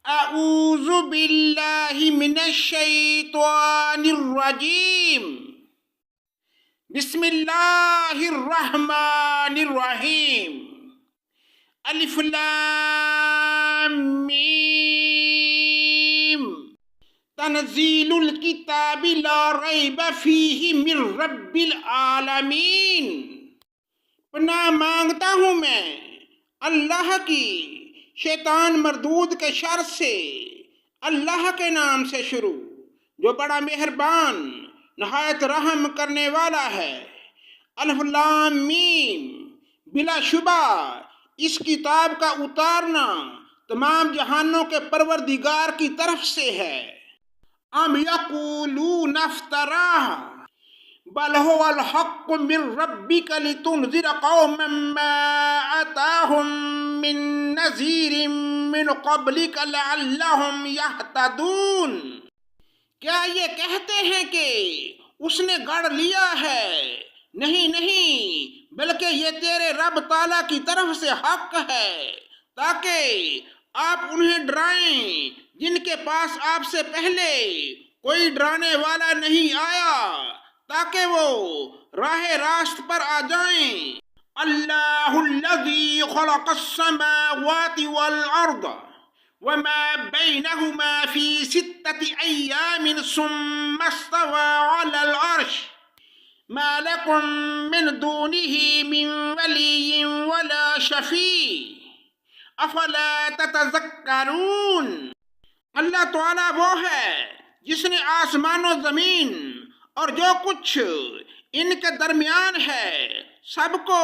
اعوذ باللہ من الشیطان الرجیم بسم اللہ الرحمن الرحیم الف لام میم تنزیل الکتاب لا ریب فیہ من رب العالمین۔ پناہ مانگتا ہوں میں اللہ کی شیطان مردود کے شر سے، اللہ کے نام سے شروع جو بڑا مہربان نہایت رحم کرنے والا ہے۔ الف لام میم، بلا شبہ اس کتاب کا اتارنا تمام جہانوں کے پروردگار کی طرف سے ہے۔ ام یقولون افتراہ بل هو الحق من ربک لتنذر قوما ما اتاهم من نذیر من قبلک لعلهم یہتدون۔ کیا یہ کہتے ہیں کہ اس نے گڑھ لیا ہے؟ نہیں، بلکہ یہ تیرے رب تعالیٰ کی طرف سے حق ہے تاکہ آپ انہیں ڈرائیں جن کے پاس آپ سے پہلے کوئی ڈرانے والا نہیں آیا، تاکہ وہ راہ راست پر آ جائیں۔ اللہ الذی خلق السماوات والارض وما بینہما فی 6 ایام ثم استوى على العرش ما لکم من دونہ من ولی ولا شفیع افلا تتذکرون۔ اللہ تعالیٰ وہ ہے جس نے آسمان و زمین اور جو کچھ ان کے درمیان ہے سب کو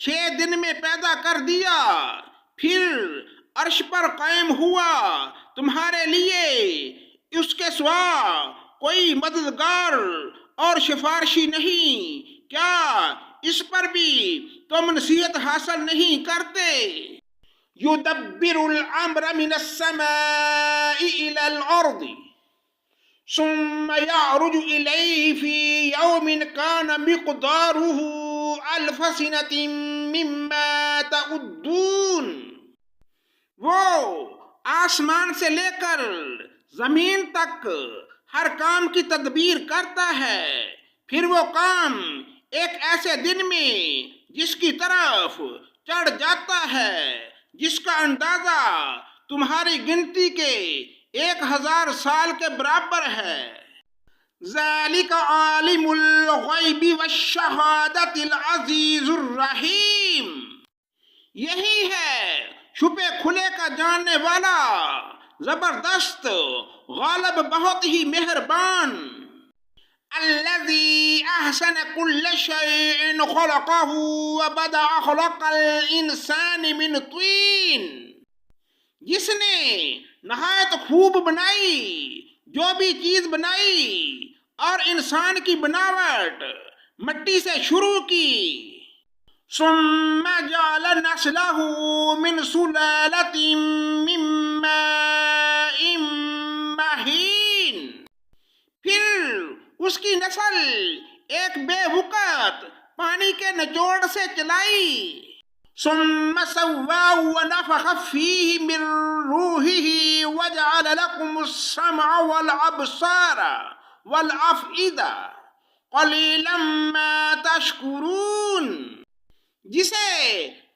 6 دن میں پیدا کر دیا، پھر عرش پر قائم ہوا۔ تمہارے لیے اس کے سوا کوئی مددگار اور سفارشی نہیں، کیا اس پر بھی تم نصیحت حاصل نہیں کرتے؟ یدبر الامر من السماء الى الارض ثم يعرج إليه في يوم كان مقداره 1000 سنة مما تعدون۔ وہ آسمان سے لے کر زمین تک ہر کام کی تدبیر کرتا ہے، پھر وہ کام ایک ایسے دن میں جس کی طرف چڑھ جاتا ہے جس کا اندازہ تمہاری گنتی کے 1000 سال کے برابر ہے۔ ذالک عالم الغیب والشہادۃ العزیز الرحیم، یہی ہے چھپے کھلے کا جاننے والا، زبردست غالب بہت ہی مہربان۔ الذی احسن کل شیء خلقہ وبدأ خلق الانسان من طین، جس نے نہایت خوب بنائی جو بھی چیز بنائی اور انسان کی بناوٹ مٹی سے شروع کی۔ ثم جعل نسلہ من سلالۃ من ماء مہین، پھر اس کی نسل ایک بے وقت پانی کے نچوڑ سے چلائی۔ ثم سواه ونفخ فيه من روحه وجعل لكم السمع والابصار والافئدہ قلیلا ما تشکرون، جسے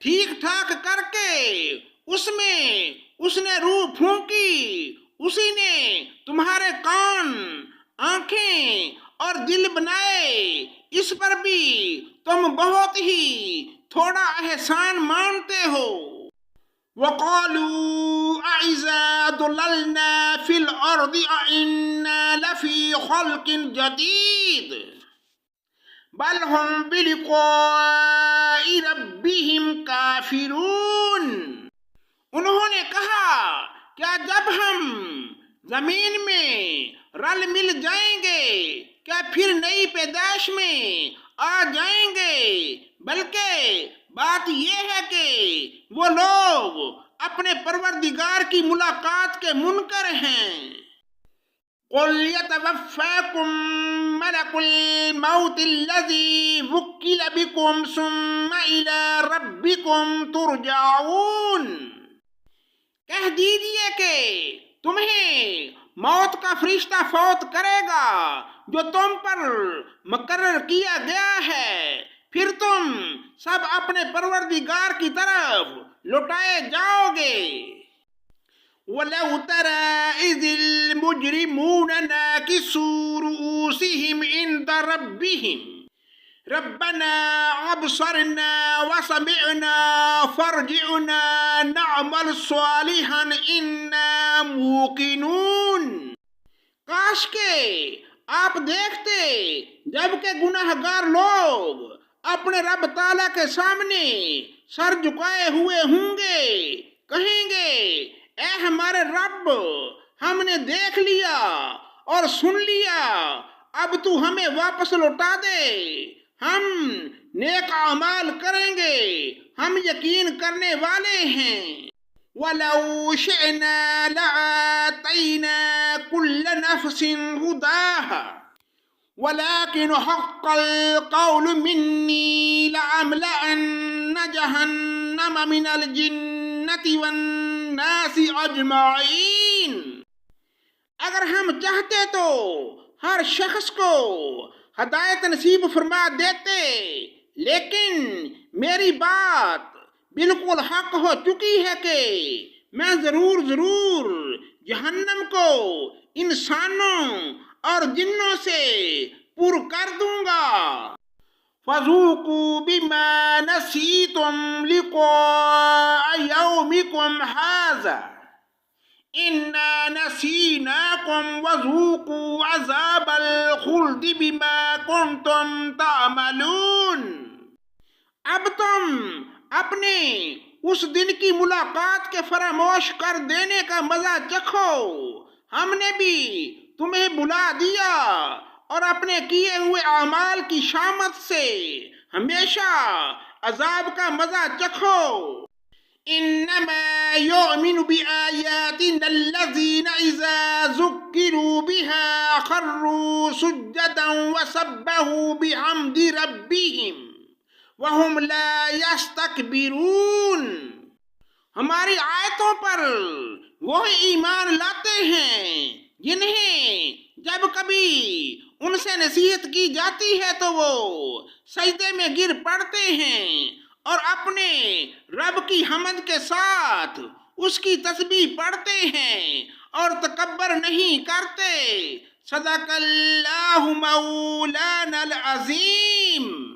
ٹھیک ٹھاک کر کے اس میں اس نے روح پھونکی، اسی نے تمہارے کان، آنکھیں اور دل بنائے، اس پر بھی تم بہت ہی تھوڑا احسان مانتے ہو۔ وَقَالُوا أَإِذَا ضَلَلْنَا فِي الْأَرْضِ أَإِنَّا لَفِي خَلْقٍ جَدِيدٍ بَلْ هُمْ بِلِقَاءِ رَبِّهِمْ كَافِرُونَ۔ انہوں نے کہا کیا جب ہم زمین میں رل مل جائیں گے کیا پھر نئی پیدائش میں آ جائیں گے؟ بلکہ بات یہ ہے کہ وہ لوگ اپنے پروردگار کی ملاقات کے منکر ہیں۔ قُلْ يَتَوَفَّاكُم مَلَكُ الْمَوْتِ الَّذِي وُكِّلَ بِكُمْ ثُمَّ إِلَىٰ رَبِّكُمْ تُرْجَعُونَ۔ کہہ دیجئے کہ تمہیں موت کا فرشتہ فوت کرے گا جو تم پر مقرر کیا گیا ہے، پھر تم سب اپنے پروردگار کی طرف لوٹائے جاؤ گے۔ وَلَوْ تَرَى إِذِ الْمُجْرِمُونَ نَاكِسُو رُءُوسِهِمْ عِنْدَ رَبِّهِمْ رَبَّنَا أَبْصَرْنَا وَسَمِعْنَا فَارْجِعْنَا نَعْمَلْ صَالِحًا إِنَّا مُوقِنُونَ۔ کاش کہ آپ دیکھتے جب کہ گناہگار لوگ اپنے رب تعالیٰ کے سامنے سر جھکائے ہوئے ہوں گے، کہیں گے اے ہمارے رب، ہم نے دیکھ لیا اور سن لیا، اب تو ہمیں واپس لوٹا دے، ہم نیک اعمال کریں گے، ہم یقین کرنے والے ہیں۔ وَلَوْ شِئْنَا لَآتَيْنَا كُلَّ نَفْسٍ هُدَاهَا وَلَكِنْ حَقَّ الْقَوْلُ مِنِّي لَأَمْلَأَنَّ جَهَنَّمَ مِنَ الْجِنَّةِ وَالنَّاسِ أَجْمَعِينَ۔ اگر ہم چاہتے تو ہر شخص کو ہدایت نصیب فرما دیتے، لیکن میری بات بالکل حق ہو چکی ہے کہ میں ضرور جہنم کو انسانوں اور جنوں سے پر کر دوں گا۔ فَذُوقُوا بِمَا نَسِيتُمْ لِقَاءَ يَوْمِكُمْ هَٰذَا إِنَّا نَسِينَاكُمْ وَذُوقُوا عَذَابَ الْخُلْدِ بِمَا كُنْتُمْ تَعْمَلُونَ۔ اب تم اپنے اس دن کی ملاقات کے فراموش کر دینے کا مزہ چکھو، ہم نے بھی تمہیں بلا دیا، اور اپنے کیے ہوئے اعمال کی شامت سے ہمیشہ عذاب کا مزہ چکھو۔ انما يؤمن بآياتنا الذين اذا ذكروا بها خروا سجدا وسبحوا بحمد ربهم وهم لا يستكبرون۔ ہماری آیتوں پر وہ ایمان لاتے ہیں جنہیں جب کبھی ان سے نصیحت کی جاتی ہے تو وہ سجدے میں گر پڑتے ہیں اور اپنے رب کی حمد کے ساتھ اس کی تسبیح پڑھتے ہیں اور تکبر نہیں کرتے۔ صدق اللہ مولانا العظیم۔